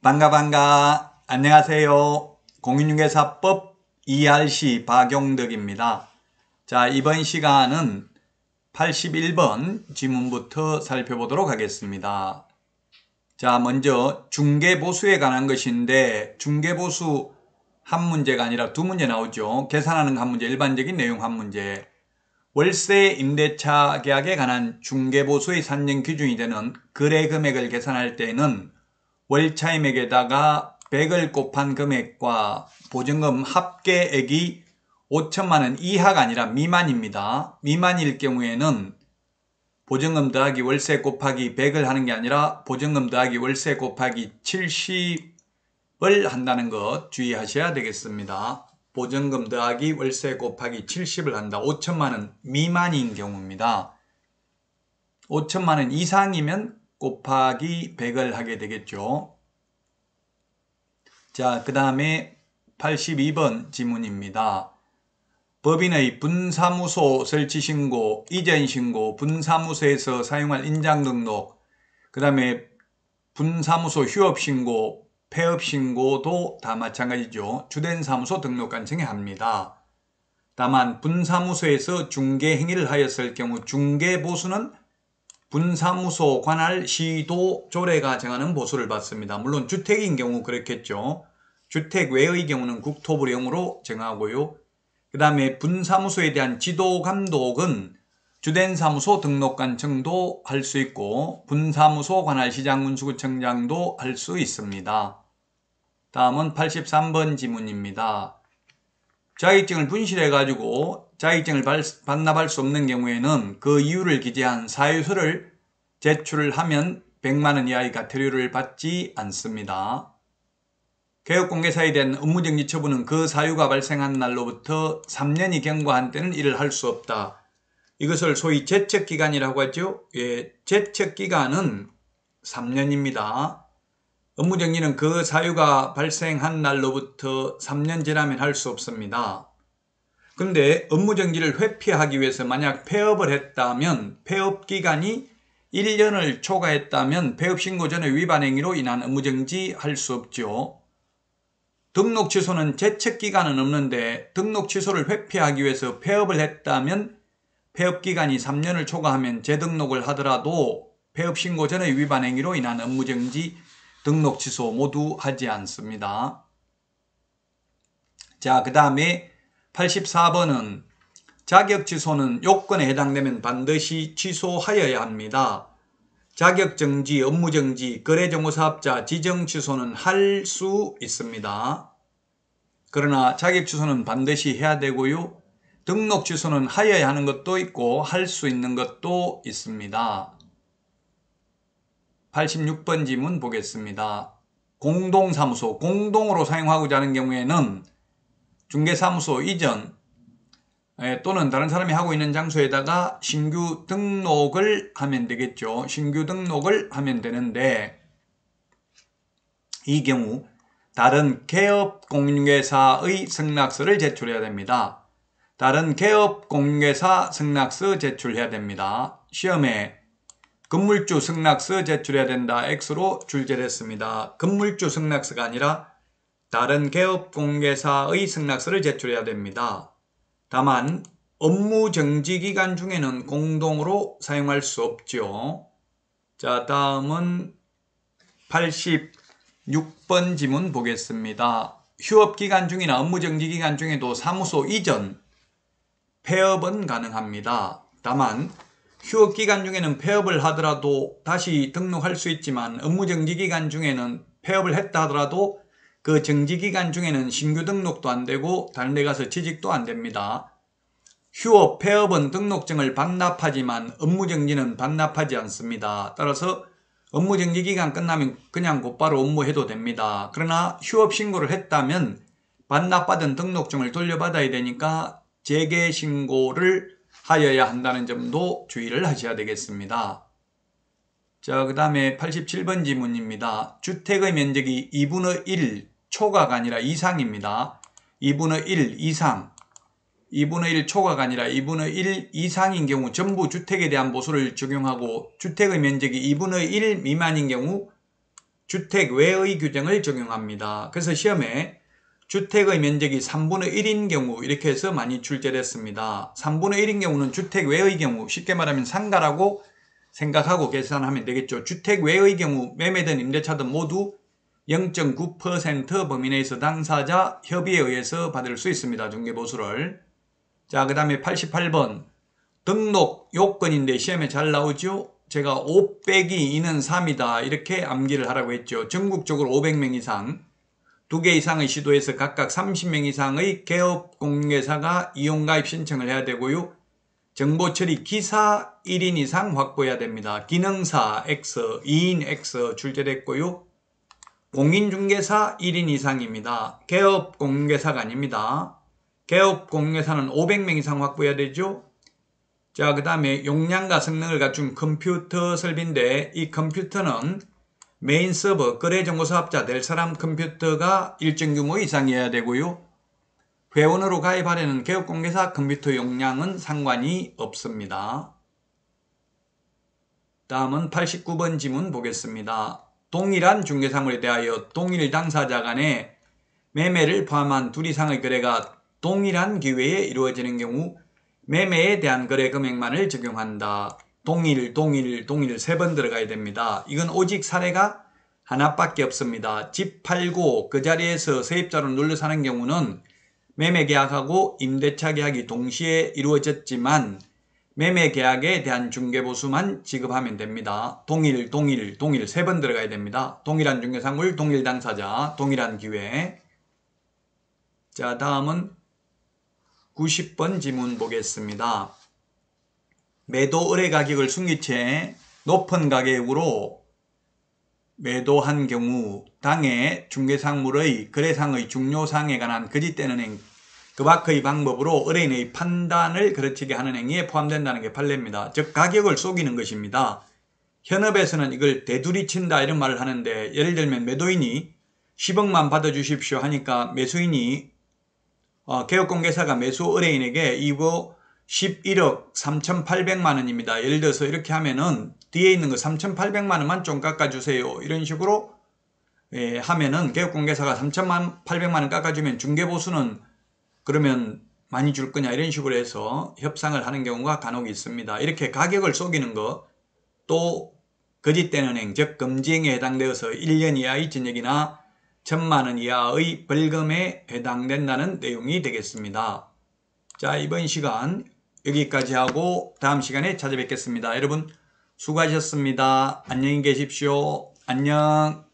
반가. 안녕하세요. 공인중개사법 ERC 박용덕입니다. 자, 이번 시간은 81번 지문부터 살펴보도록 하겠습니다. 자, 먼저 중개보수에 관한 것인데 중개보수 한 문제가 아니라 두 문제 나오죠. 계산하는 한 문제, 일반적인 내용 한 문제. 월세 임대차 계약에 관한 중개보수의 산정 기준이 되는 거래 금액을 계산할 때는 월차임액에다가 100을 곱한 금액과 보증금 합계액이 5천만 원 이하가 아니라 미만입니다. 미만일 경우에는 보증금 더하기 월세 곱하기 100을 하는 게 아니라 보증금 더하기 월세 곱하기 70을 한다는 것 주의하셔야 되겠습니다. 보증금 더하기 월세 곱하기 70을 한다. 5천만 원 미만인 경우입니다. 5천만 원 이상이면 곱하기 100을 하게 되겠죠. 자, 그 다음에 82번 지문입니다. 법인의 분사무소 설치신고, 이전신고, 분사무소에서 사용할 인장등록, 그 다음에 분사무소 휴업신고, 폐업신고도 다 마찬가지죠. 주된 사무소 등록관청에 합니다. 다만 분사무소에서 중개행위를 하였을 경우 중개보수는 분사무소 관할 시도 조례가 정하는 보수를 받습니다. 물론 주택인 경우 그렇겠죠. 주택 외의 경우는 국토부령으로 정하고요. 그 다음에 분사무소에 대한 지도 감독은 주된 사무소 등록관청도 할 수 있고 분사무소 관할 시장군수구청장도 할 수 있습니다. 다음은 83번 지문입니다. 자격증을 분실해가지고 자격증을 반납할 수 없는 경우에는 그 이유를 기재한 사유서를 제출을 하면 100만 원 이하의 과태료를 받지 않습니다. 개업공개사에 대한 업무정지 처분은 그 사유가 발생한 날로부터 3년이 경과한 때는 이를 할 수 없다. 이것을 소위 제척기간이라고 하죠. 예, 제척기간은 3년입니다. 업무정지는 그 사유가 발생한 날로부터 3년 지나면 할 수 없습니다. 그런데 업무정지를 회피하기 위해서 만약 폐업을 했다면 폐업기간이 1년을 초과했다면 폐업신고 전의 위반행위로 인한 업무정지 할 수 없죠. 등록 취소는 제척기간은 없는데 등록 취소를 회피하기 위해서 폐업을 했다면 폐업기간이 3년을 초과하면 재등록을 하더라도 폐업신고 전의 위반행위로 인한 업무정지 등록 취소 모두 하지 않습니다. 자, 그 다음에 84번은 자격 취소는 요건에 해당되면 반드시 취소하여야 합니다. 자격정지, 업무정지, 거래정보사업자 지정 취소는 할 수 있습니다. 그러나 자격 취소는 반드시 해야 되고요. 등록 취소는 하여야 하는 것도 있고 할 수 있는 것도 있습니다. 86번 지문 보겠습니다. 공동사무소, 공동으로 사용하고자 하는 경우에는 중개사무소 이전 또는 다른 사람이 하고 있는 장소에다가 신규 등록을 하면 되겠죠. 신규 등록을 하면 되는데 이 경우 다른 개업 공인중개사의 승낙서를 제출해야 됩니다. 다른 개업 공인중개사 승낙서 제출해야 됩니다. 시험에 건물주 승낙서 제출해야 된다. X로 출제됐습니다. 건물주 승낙서가 아니라 다른 개업 공개사의 승낙서를 제출해야 됩니다. 다만 업무 정지 기간 중에는 공동으로 사용할 수 없죠. 자, 다음은 86번 지문 보겠습니다. 휴업 기간 중이나 업무 정지 기간 중에도 사무소 이전, 폐업은 가능합니다. 다만 휴업 기간 중에는 폐업을 하더라도 다시 등록할 수 있지만 업무 정지 기간 중에는 폐업을 했다 하더라도 그 정지 기간 중에는 신규 등록도 안 되고 다른 데 가서 취직도 안 됩니다. 휴업, 폐업은 등록증을 반납하지만 업무 정지는 반납하지 않습니다. 따라서 업무 정지 기간 끝나면 그냥 곧바로 업무해도 됩니다. 그러나 휴업 신고를 했다면 반납받은 등록증을 돌려받아야 되니까 재개 신고를 하여야 한다는 점도 주의를 하셔야 되겠습니다. 자, 그 다음에 87번 지문입니다. 주택의 면적이 2분의 1 초과가 아니라 이상입니다. 2분의 1 이상, 2분의 1 초과가 아니라 2분의 1 이상인 경우 전부 주택에 대한 보수를 적용하고 주택의 면적이 2분의 1 미만인 경우 주택 외의 규정을 적용합니다. 그래서 시험에 주택의 면적이 3분의 1인 경우 이렇게 해서 많이 출제됐습니다. 3분의 1인 경우는 주택 외의 경우, 쉽게 말하면 상가라고 생각하고 계산하면 되겠죠. 주택 외의 경우 매매든 임대차든 모두 0.9% 범위 내에서 당사자 협의에 의해서 받을 수 있습니다. 중개보수를. 자, 그 다음에 88번 등록 요건인데 시험에 잘 나오죠. 제가 5 빼기 2는 3이다 이렇게 암기를 하라고 했죠. 전국적으로 500명 이상 2개 이상의 시도에서 각각 30명 이상의 개업공개사가 이용가입 신청을 해야 되고요. 정보처리 기사 1인 이상 확보해야 됩니다. 기능사 X, 2인 X 출제됐고요. 공인중개사 1인 이상입니다. 개업공개사가 아닙니다. 개업공개사는 500명 이상 확보해야 되죠. 자, 그 다음에 용량과 성능을 갖춘 컴퓨터 설비인데 이 컴퓨터는 메인 서버, 거래정보사업자 될 사람 컴퓨터가 일정 규모 이상이어야 되고요. 회원으로 가입하려는 개업공개사 컴퓨터 용량은 상관이 없습니다. 다음은 89번 지문 보겠습니다. 동일한 중개사물에 대하여 동일 당사자 간의 매매를 포함한 둘 이상의 거래가 동일한 기회에 이루어지는 경우 매매에 대한 거래 금액만을 적용한다. 동일 3번 들어가야 됩니다. 이건 오직 사례가 하나밖에 없습니다. 집 팔고 그 자리에서 세입자로 눌러 사는 경우는 매매 계약하고 임대차 계약이 동시에 이루어졌지만 매매 계약에 대한 중개보수만 지급하면 됩니다. 동일 3번 들어가야 됩니다. 동일한 중개사물, 동일 당사자, 동일한 기회. 자, 다음은 90번 지문 보겠습니다. 매도 의뢰 가격을 숨긴 채 높은 가격으로 매도한 경우 당해 중개상물의 거래상의 중요사항에 관한 거짓되는 행위, 그 밖의 방법으로 의뢰인의 판단을 그르치게 하는 행위에 포함된다는 게 판례입니다. 즉 가격을 속이는 것입니다. 현업에서는 이걸 대두리친다 이런 말을 하는데, 예를 들면 매도인이 10억만 받아주십시오 하니까 매수인이 개업공개사가 매수 의뢰인에게 이거 11억 3,800만 원입니다. 예를 들어서 이렇게 하면은 뒤에 있는 거 3,800만 원만 좀 깎아주세요. 이런 식으로 하면은 개업공개사가 3,800만 원 깎아주면 중개보수는 그러면 많이 줄 거냐 이런 식으로 해서 협상을 하는 경우가 간혹 있습니다. 이렇게 가격을 속이는 거, 또 거짓된 은행, 즉 금지행위에 해당되어서 1년 이하의 징역이나 1,000만 원 이하의 벌금에 해당된다는 내용이 되겠습니다. 자, 이번 시간 여기까지 하고 다음 시간에 찾아뵙겠습니다. 여러분 수고하셨습니다. 안녕히 계십시오. 안녕.